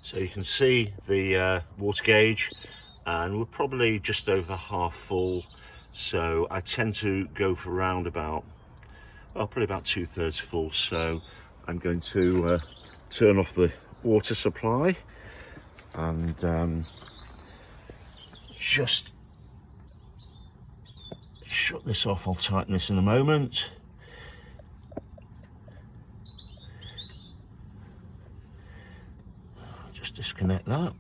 So you can see the water gauge, and we're probably just over half full. So I tend to go for around about, well, probably about 2/3 full. So I'm going to turn off the water supply and just shut this off. I'll tighten this in a moment. Just disconnect that.